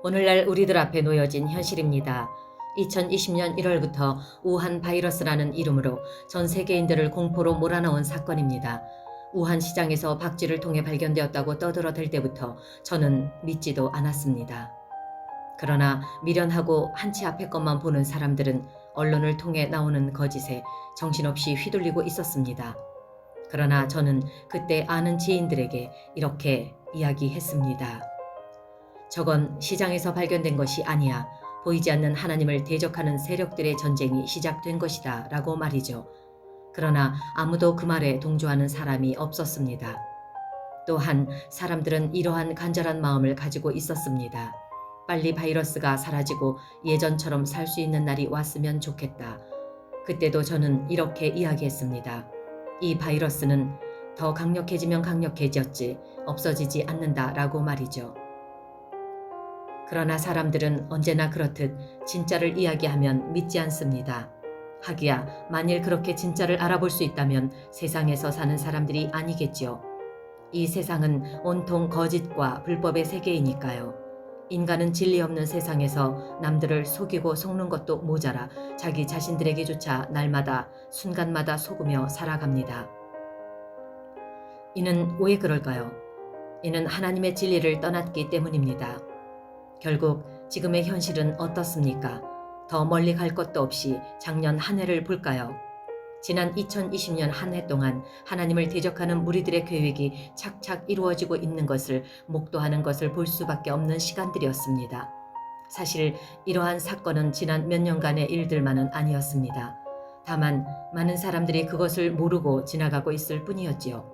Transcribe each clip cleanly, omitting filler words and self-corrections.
오늘날 우리들 앞에 놓여진 현실입니다. 2020년 1월부터 우한 바이러스라는 이름으로 전 세계인들을 공포로 몰아넣은 사건입니다. 우한 시장에서 박쥐를 통해 발견되었다고 떠들어댈 때부터 저는 믿지도 않았습니다. 그러나 미련하고 한치 앞의 것만 보는 사람들은 언론을 통해 나오는 거짓에 정신없이 휘둘리고 있었습니다. 그러나 저는 그때 아는 지인들에게 이렇게 이야기했습니다. 저건 시장에서 발견된 것이 아니야. 보이지 않는 하나님을 대적하는 세력들의 전쟁이 시작된 것이다 라고 말이죠. 그러나 아무도 그 말에 동조하는 사람이 없었습니다. 또한 사람들은 이러한 간절한 마음을 가지고 있었습니다. 빨리 바이러스가 사라지고 예전처럼 살 수 있는 날이 왔으면 좋겠다. 그때도 저는 이렇게 이야기했습니다. 이 바이러스는 더 강력해지면 강력해졌지 없어지지 않는다 라고 말이죠. 그러나 사람들은 언제나 그렇듯 진짜를 이야기하면 믿지 않습니다. 하기야 만일 그렇게 진짜를 알아볼 수 있다면 세상에서 사는 사람들이 아니겠지요. 이 세상은 온통 거짓과 불법의 세계이니까요. 인간은 진리 없는 세상에서 남들을 속이고 속는 것도 모자라 자기 자신들에게조차 날마다 순간마다 속으며 살아갑니다. 이는 왜 그럴까요? 이는 하나님의 진리를 떠났기 때문입니다. 결국 지금의 현실은 어떻습니까? 더 멀리 갈 것도 없이 작년 한 해를 볼까요? 지난 2020년 한 해 동안 하나님을 대적하는 무리들의 계획이 착착 이루어지고 있는 것을 목도하는 것을 볼 수밖에 없는 시간들이었습니다. 사실 이러한 사건은 지난 몇 년간의 일들만은 아니었습니다. 다만 많은 사람들이 그것을 모르고 지나가고 있을 뿐이었지요.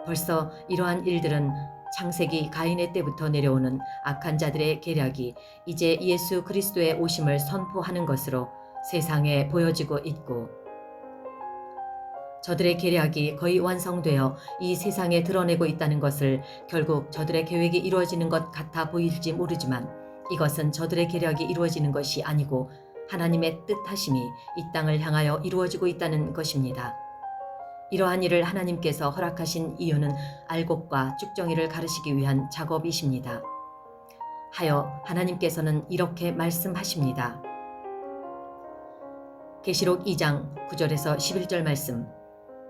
벌써 이러한 일들은 창세기 가인의 때부터 내려오는 악한 자들의 계략이 이제 예수 그리스도의 오심을 선포하는 것으로 세상에 보여지고 있고, 저들의 계략이 거의 완성되어 이 세상에 드러내고 있다는 것을 결국 저들의 계획이 이루어지는 것 같아 보일지 모르지만 이것은 저들의 계략이 이루어지는 것이 아니고 하나님의 뜻하심이 이 땅을 향하여 이루어지고 있다는 것입니다. 이러한 일을 하나님께서 허락하신 이유는 알곡과 쭉정이를 가르시기 위한 작업이십니다. 하여 하나님께서는 이렇게 말씀하십니다. 계시록 2장 9절에서 11절 말씀.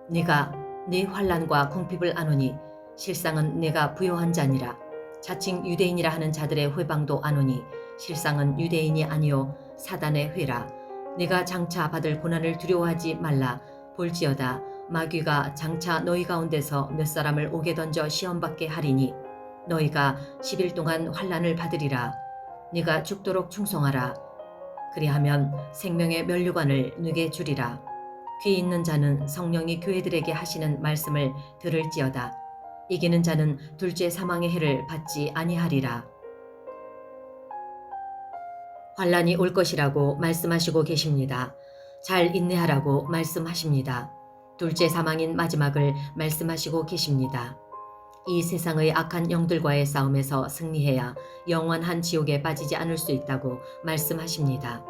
네가 네 환난과 궁핍을 아노니 실상은 네가 부요한 자니라. 자칭 유대인이라 하는 자들의 회방도 아노니 실상은 유대인이 아니요 사단의 회라. 네가 장차 받을 고난을 두려워하지 말라. 볼지어다 마귀가 장차 너희 가운데서 몇 사람을 옥에 던져 시험받게 하리니 너희가 10일 동안 환난을 받으리라. 네가 죽도록 충성하라. 그리하면 생명의 면류관을 네게 주리라. 귀 있는 자는 성령이 교회들에게 하시는 말씀을 들을지어다. 이기는 자는 둘째 사망의 해를 받지 아니하리라. 환난이 올 것이라고 말씀하시고 계십니다. 잘 인내하라고 말씀하십니다. 둘째 사망인 마지막을 말씀하시고 계십니다. 이 세상의 악한 영들과의 싸움에서 승리해야 영원한 지옥에 빠지지 않을 수 있다고 말씀하십니다.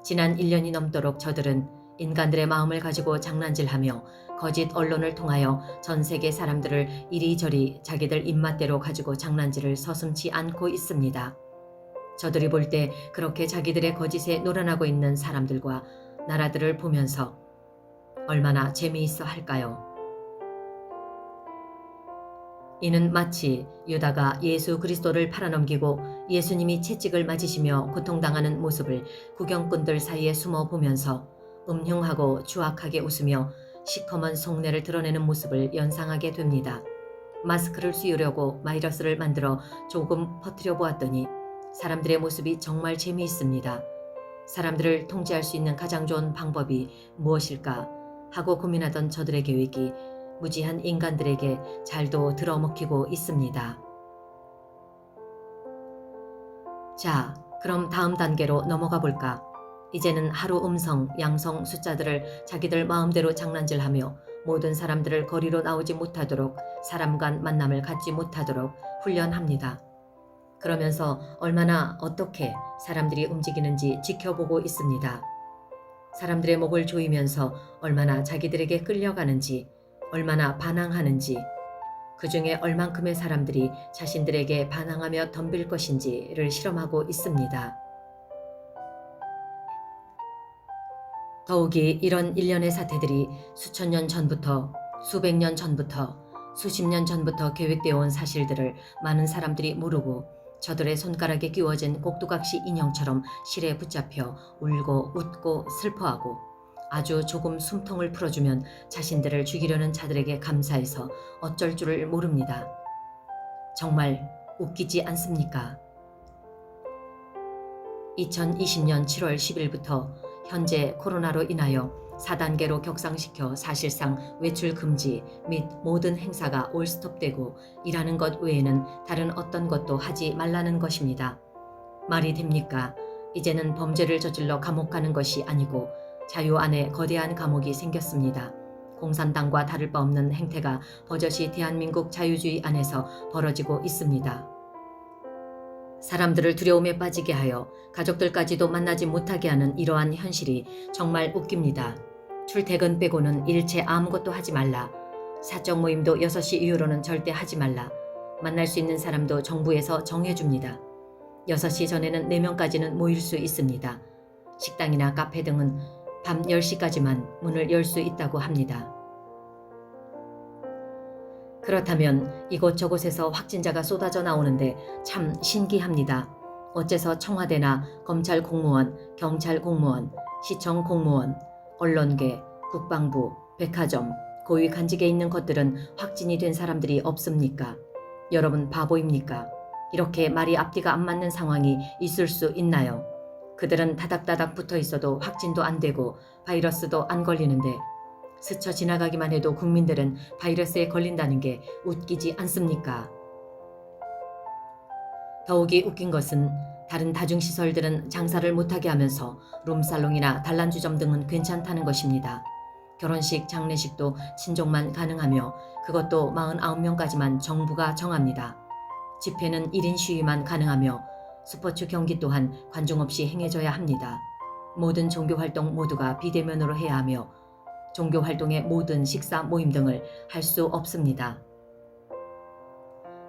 지난 1년이 넘도록 저들은 인간들의 마음을 가지고 장난질하며 거짓 언론을 통하여 전 세계 사람들을 이리저리 자기들 입맛대로 가지고 장난질을 서슴지 않고 있습니다. 저들이 볼 때 그렇게 자기들의 거짓에 놀아나고 있는 사람들과 나라들을 보면서 얼마나 재미있어 할까요? 이는 마치 유다가 예수 그리스도를 팔아넘기고 예수님이 채찍을 맞으시며 고통당하는 모습을 구경꾼들 사이에 숨어 보면서 음흉하고 추악하게 웃으며 시커먼 속내를 드러내는 모습을 연상하게 됩니다. 마스크를 씌우려고 바이러스를 만들어 조금 퍼뜨려 보았더니 사람들의 모습이 정말 재미있습니다. 사람들을 통제할 수 있는 가장 좋은 방법이 무엇일까 하고 고민하던 저들의 계획이 무지한 인간들에게 잘도 들어먹히고 있습니다. 자, 그럼 다음 단계로 넘어가 볼까? 이제는 하루 음성, 양성 숫자들을 자기들 마음대로 장난질하며 모든 사람들을 거리로 나오지 못하도록 사람 간 만남을 갖지 못하도록 훈련합니다. 그러면서 얼마나 어떻게 사람들이 움직이는지 지켜보고 있습니다. 사람들의 목을 조이면서 얼마나 자기들에게 끌려가는지, 얼마나 반항하는지, 그 중에 얼만큼의 사람들이 자신들에게 반항하며 덤빌 것인지를 실험하고 있습니다. 더욱이 이런 일련의 사태들이 수천 년 전부터, 수백 년 전부터, 수십 년 전부터 계획되어 온 사실들을 많은 사람들이 모르고 저들의 손가락에 끼워진 꼭두각시 인형처럼 실에 붙잡혀 울고 웃고 슬퍼하고 아주 조금 숨통을 풀어주면 자신들을 죽이려는 자들에게 감사해서 어쩔 줄을 모릅니다. 정말 웃기지 않습니까? 2020년 7월 10일부터 현재 코로나로 인하여 4단계로 격상시켜 사실상 외출 금지 및 모든 행사가 올스톱되고 일하는 것 외에는 다른 어떤 것도 하지 말라는 것입니다. 말이 됩니까? 이제는 범죄를 저질러 감옥 가는 것이 아니고 자유 안에 거대한 감옥이 생겼습니다. 공산당과 다를 바 없는 행태가 버젓이 대한민국 자유주의 안에서 벌어지고 있습니다. 사람들을 두려움에 빠지게 하여 가족들까지도 만나지 못하게 하는 이러한 현실이 정말 웃깁니다. 출퇴근 빼고는 일체 아무것도 하지 말라. 사적 모임도 6시 이후로는 절대 하지 말라. 만날 수 있는 사람도 정부에서 정해줍니다. 6시 전에는 4명까지는 모일 수 있습니다. 식당이나 카페 등은 밤 10시까지만 문을 열 수 있다고 합니다. 그렇다면 이곳저곳에서 확진자가 쏟아져 나오는데 참 신기합니다. 어째서 청와대나 검찰 공무원, 경찰 공무원, 시청 공무원, 언론계, 국방부, 백화점, 고위 간직에 있는 것들은 확진이 된 사람들이 없습니까? 여러분 바보입니까? 이렇게 말이 앞뒤가 안 맞는 상황이 있을 수 있나요? 그들은 다닥다닥 붙어 있어도 확진도 안 되고 바이러스도 안 걸리는데 스쳐 지나가기만 해도 국민들은 바이러스에 걸린다는 게 웃기지 않습니까? 더욱이 웃긴 것은 다른 다중시설들은 장사를 못하게 하면서 룸살롱이나 단란주점 등은 괜찮다는 것입니다. 결혼식, 장례식도 친족만 가능하며 그것도 49명까지만 정부가 정합니다. 집회는 1인 시위만 가능하며 스포츠 경기 또한 관중 없이 행해져야 합니다. 모든 종교활동 모두가 비대면으로 해야 하며 종교활동의 모든 식사 모임 등을 할 수 없습니다.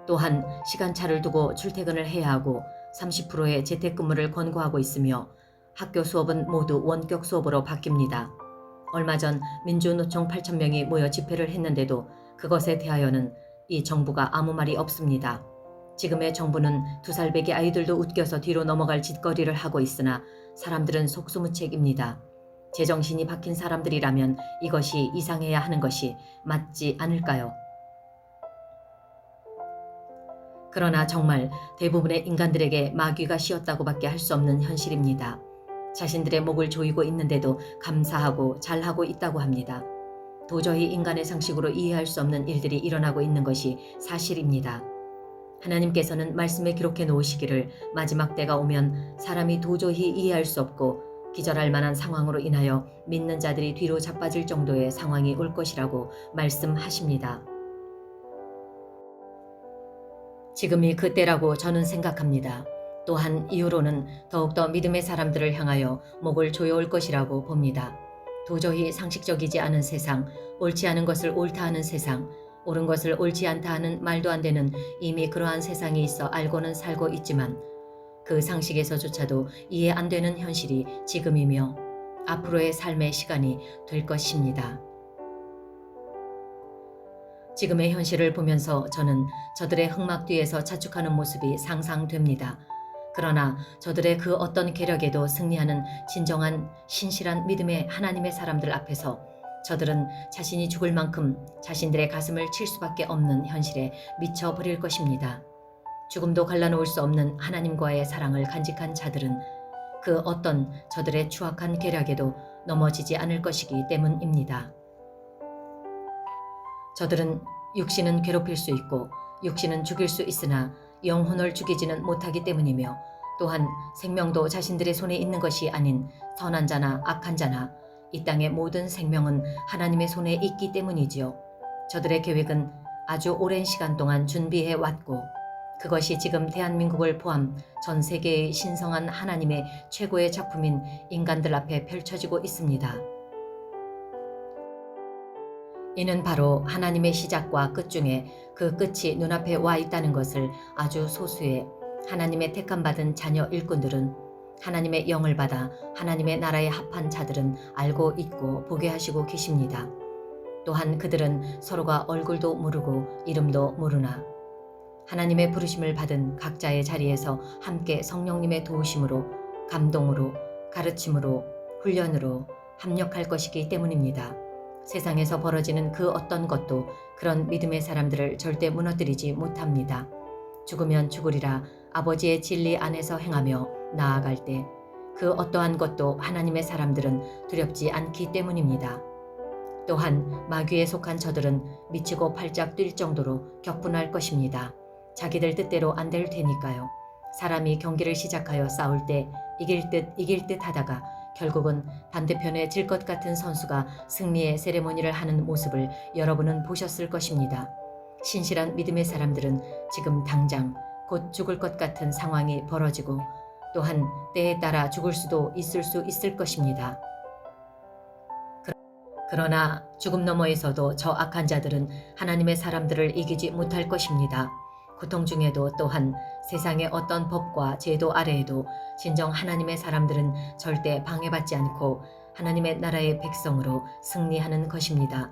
또한 시간차를 두고 출퇴근을 해야 하고 30%의 재택근무를 권고하고 있으며 학교 수업은 모두 원격 수업으로 바뀝니다. 얼마 전 민주노총 8,000명이 모여 집회를 했는데도 그것에 대하여는 이 정부가 아무 말이 없습니다. 지금의 정부는 2살배기 아이들도 웃겨서 뒤로 넘어갈 짓거리를 하고 있으나 사람들은 속수무책입니다. 제정신이 박힌 사람들이라면 이것이 이상해야 하는 것이 맞지 않을까요? 그러나 정말 대부분의 인간들에게 마귀가 씌었다고밖에 할 수 없는 현실입니다. 자신들의 목을 조이고 있는데도 감사하고 잘하고 있다고 합니다. 도저히 인간의 상식으로 이해할 수 없는 일들이 일어나고 있는 것이 사실입니다. 하나님께서는 말씀에 기록해 놓으시기를 마지막 때가 오면 사람이 도저히 이해할 수 없고 기절할 만한 상황으로 인하여 믿는 자들이 뒤로 자빠질 정도의 상황이 올 것이라고 말씀하십니다. 지금이 그때라고 저는 생각합니다. 또한 이후로는 더욱더 믿음의 사람들을 향하여 목을 조여올 것이라고 봅니다. 도저히 상식적이지 않은 세상, 옳지 않은 것을 옳다 하는 세상, 옳은 것을 옳지 않다 하는 말도 안 되는 이미 그러한 세상이 있어 알고는 살고 있지만 그 상식에서조차도 이해 안 되는 현실이 지금이며 앞으로의 삶의 시간이 될 것입니다. 지금의 현실을 보면서 저는 저들의 흑막 뒤에서 자축하는 모습이 상상됩니다. 그러나 저들의 그 어떤 계략에도 승리하는 진정한 신실한 믿음의 하나님의 사람들 앞에서 저들은 자신이 죽을 만큼 자신들의 가슴을 칠 수밖에 없는 현실에 미쳐버릴 것입니다. 죽음도 갈라놓을 수 없는 하나님과의 사랑을 간직한 자들은 그 어떤 저들의 추악한 계략에도 넘어지지 않을 것이기 때문입니다. 저들은 육신은 괴롭힐 수 있고 육신은 죽일 수 있으나 영혼을 죽이지는 못하기 때문이며 또한 생명도 자신들의 손에 있는 것이 아닌 선한 자나 악한 자나 이 땅의 모든 생명은 하나님의 손에 있기 때문이지요. 저들의 계획은 아주 오랜 시간 동안 준비해 왔고 그것이 지금 대한민국을 포함 전 세계의 신성한 하나님의 최고의 작품인 인간들 앞에 펼쳐지고 있습니다. 이는 바로 하나님의 시작과 끝 중에 그 끝이 눈앞에 와 있다는 것을 아주 소수의 하나님의 택함받은 자녀 일꾼들은, 하나님의 영을 받아 하나님의 나라에 합한 자들은 알고 있고 보게 하시고 계십니다. 또한 그들은 서로가 얼굴도 모르고 이름도 모르나 하나님의 부르심을 받은 각자의 자리에서 함께 성령님의 도우심으로, 감동으로, 가르침으로, 훈련으로 합력할 것이기 때문입니다. 세상에서 벌어지는 그 어떤 것도 그런 믿음의 사람들을 절대 무너뜨리지 못합니다. 죽으면 죽으리라 아버지의 진리 안에서 행하며 나아갈 때 그 어떠한 것도 하나님의 사람들은 두렵지 않기 때문입니다. 또한 마귀에 속한 저들은 미치고 팔짝 뛸 정도로 격분할 것입니다. 자기들 뜻대로 안 될 테니까요. 사람이 경기를 시작하여 싸울 때 이길 듯 하다가 결국은 반대편에 질 것 같은 선수가 승리의 세레모니를 하는 모습을 여러분은 보셨을 것입니다. 신실한 믿음의 사람들은 지금 당장 곧 죽을 것 같은 상황이 벌어지고 또한 때에 따라 죽을 수도 있을 것입니다. 그러나 죽음 너머에서도 저 악한 자들은 하나님의 사람들을 이기지 못할 것입니다. 고통 중에도 또한 세상의 어떤 법과 제도 아래에도 진정 하나님의 사람들은 절대 방해받지 않고 하나님의 나라의 백성으로 승리하는 것입니다.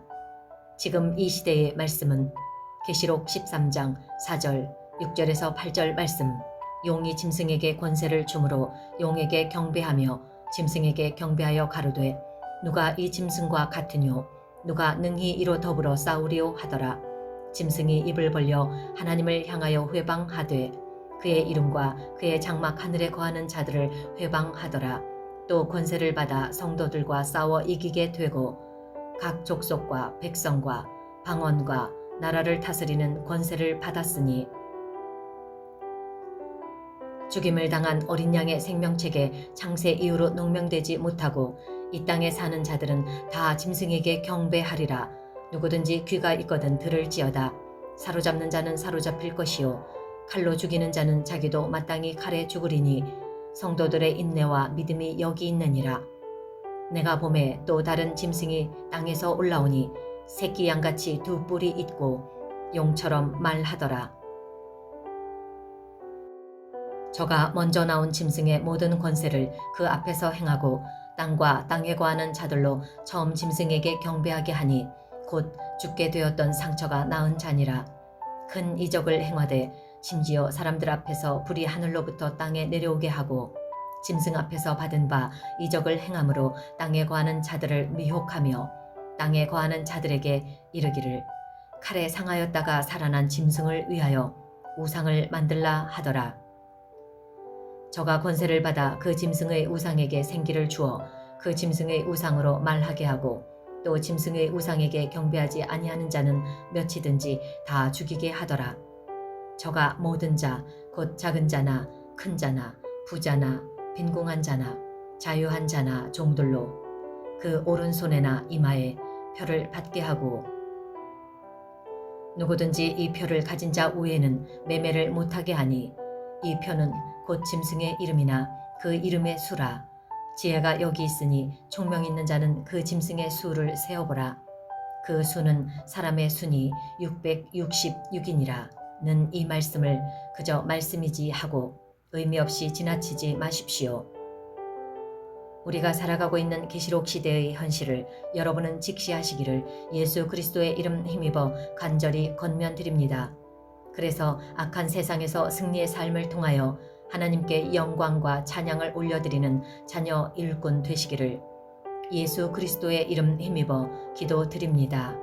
지금 이 시대의 말씀은 계시록 13장 4절, 6절에서 8절 말씀, 용이 짐승에게 권세를 주므로 용에게 경배하며 짐승에게 경배하여 가로되 누가 이 짐승과 같으뇨 누가 능히 이로 더불어 싸우리오 하더라. 짐승이 입을 벌려 하나님을 향하여 회방하되 그의 이름과 그의 장막 하늘에 거하는 자들을 회방하더라. 또 권세를 받아 성도들과 싸워 이기게 되고 각 족속과 백성과 방언과 나라를 다스리는 권세를 받았으니 죽임을 당한 어린 양의 생명책에 창세 이후로 농명되지 못하고 이 땅에 사는 자들은 다 짐승에게 경배하리라. 누구든지 귀가 있거든 들을지어다. 사로잡는 자는 사로잡힐 것이요 칼로 죽이는 자는 자기도 마땅히 칼에 죽으리니 성도들의 인내와 믿음이 여기 있느니라. 내가 보매 또 다른 짐승이 땅에서 올라오니 새끼 양같이 두 뿔이 있고 용처럼 말하더라. 저가 먼저 나온 짐승의 모든 권세를 그 앞에서 행하고 땅과 땅에 거하는 자들로 처음 짐승에게 경배하게 하니 곧 죽게 되었던 상처가 나은 자니라. 큰 이적을 행하되 심지어 사람들 앞에서 불이 하늘로부터 땅에 내려오게 하고 짐승 앞에서 받은 바 이적을 행함으로 땅에 거하는 자들을 미혹하며 땅에 거하는 자들에게 이르기를 칼에 상하였다가 살아난 짐승을 위하여 우상을 만들라 하더라. 저가 권세를 받아 그 짐승의 우상에게 생기를 주어 그 짐승의 우상으로 말하게 하고 또 짐승의 우상에게 경배하지 아니하는 자는 몇이든지 다 죽이게 하더라. 저가 모든 자, 곧 작은 자나 큰 자나 부자나 빈궁한 자나 자유한 자나 종들로 그 오른손에나 이마에 표를 받게 하고 누구든지 이 표를 가진 자 외에는 매매를 못하게 하니 이 표는 곧 짐승의 이름이나 그 이름의 수라. 지혜가 여기 있으니 총명 있는 자는 그 짐승의 수를 세어보라. 그 수는 사람의 순이 666이니라. 는 이 말씀을 그저 말씀이지 하고 의미 없이 지나치지 마십시오. 우리가 살아가고 있는 계시록 시대의 현실을 여러분은 직시하시기를 예수 그리스도의 이름 힘입어 간절히 권면드립니다. 그래서 악한 세상에서 승리의 삶을 통하여 하나님께 영광과 찬양을 올려드리는 자녀 일꾼 되시기를 예수 그리스도의 이름 힘입어 기도드립니다.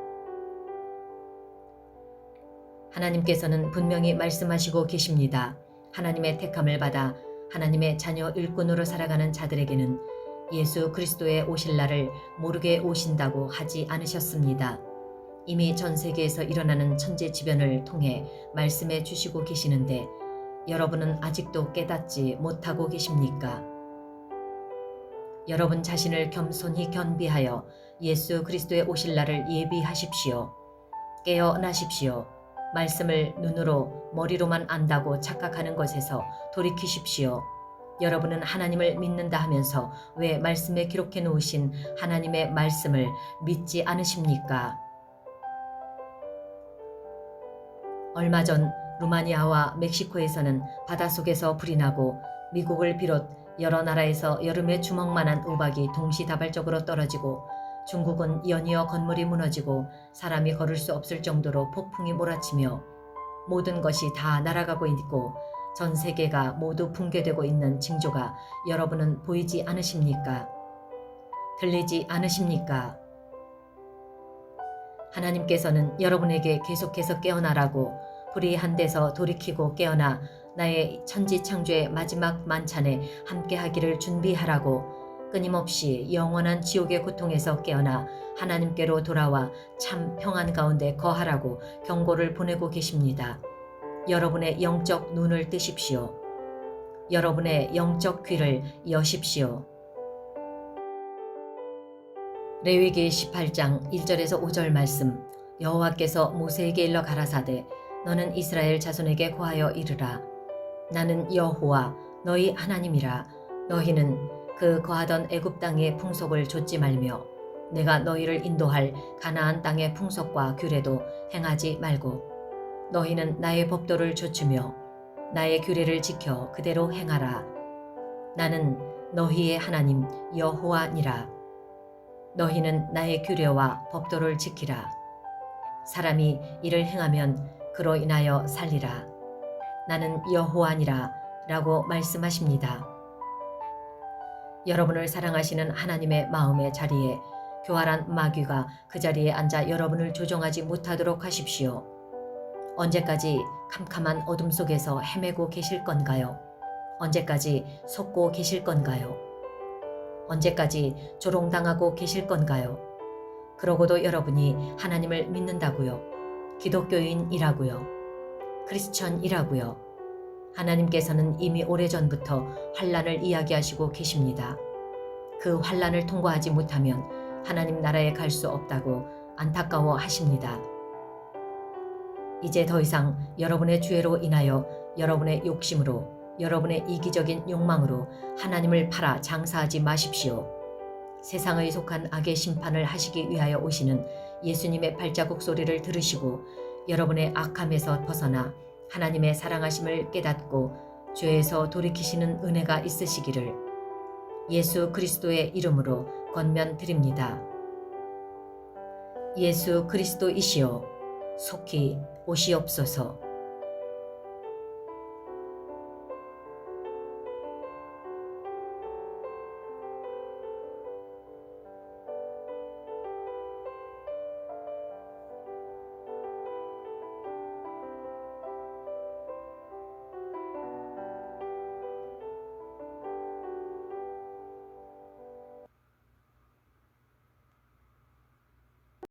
하나님께서는 분명히 말씀하시고 계십니다. 하나님의 택함을 받아 하나님의 자녀 일꾼으로 살아가는 자들에게는 예수 그리스도의 오실 날을 모르게 오신다고 하지 않으셨습니다. 이미 전 세계에서 일어나는 천재지변을 통해 말씀해 주시고 계시는데 여러분은 아직도 깨닫지 못하고 계십니까? 여러분 자신을 겸손히 겸비하여 예수 그리스도의 오실 날을 예비하십시오. 깨어나십시오. 말씀을 눈으로 머리로만 안다고 착각하는 것에서 돌이키십시오. 여러분은 하나님을 믿는다 하면서 왜 말씀에 기록해 놓으신 하나님의 말씀을 믿지 않으십니까? 얼마 전 루마니아와 멕시코에서는 바닷속에서 불이 나고 미국을 비롯 여러 나라에서 여름에 주먹만한 우박이 동시다발적으로 떨어지고 중국은 연이어 건물이 무너지고 사람이 걸을 수 없을 정도로 폭풍이 몰아치며 모든 것이 다 날아가고 있고 전 세계가 모두 붕괴되고 있는 징조가 여러분은 보이지 않으십니까? 들리지 않으십니까? 하나님께서는 여러분에게 계속해서 깨어나라고 불의한 데서 돌이키고 깨어나 나의 천지창조의 마지막 만찬에 함께하기를 준비하라고 끊임없이 영원한 지옥의 고통에서 깨어나 하나님께로 돌아와 참 평안 가운데 거하라고 경고를 보내고 계십니다. 여러분의 영적 눈을 뜨십시오. 여러분의 영적 귀를 여십시오. 레위기 18장 1절에서 5절 말씀. 여호와께서 모세에게 일러 가라사대 너는 이스라엘 자손에게 고하여 이르라. 나는 여호와 너희 하나님이라. 너희는 그 거하던 애굽 땅의 풍속을 좇지 말며 내가 너희를 인도할 가나안 땅의 풍속과 규례도 행하지 말고 너희는 나의 법도를 좇으며 나의 규례를 지켜 그대로 행하라. 나는 너희의 하나님 여호와니라. 너희는 나의 규례와 법도를 지키라. 사람이 이를 행하면 그로 인하여 살리라. 나는 여호와니라 라고 말씀하십니다. 여러분을 사랑하시는 하나님의 마음의 자리에 교활한 마귀가 그 자리에 앉아 여러분을 조종하지 못하도록 하십시오. 언제까지 캄캄한 어둠 속에서 헤매고 계실 건가요? 언제까지 속고 계실 건가요? 언제까지 조롱당하고 계실 건가요? 그러고도 여러분이 하나님을 믿는다고요. 기독교인이라고요. 크리스천이라고요. 하나님께서는 이미 오래전부터 환란을 이야기하시고 계십니다. 그 환란을 통과하지 못하면 하나님 나라에 갈 수 없다고 안타까워 하십니다. 이제 더 이상 여러분의 죄로 인하여 여러분의 욕심으로 여러분의 이기적인 욕망으로 하나님을 팔아 장사하지 마십시오. 세상에 속한 악의 심판을 하시기 위하여 오시는 예수님의 발자국 소리를 들으시고 여러분의 악함에서 벗어나 하나님의 사랑하심을 깨닫고 죄에서 돌이키시는 은혜가 있으시기를 예수 그리스도의 이름으로 권면드립니다. 예수 그리스도이시여 속히 오시옵소서.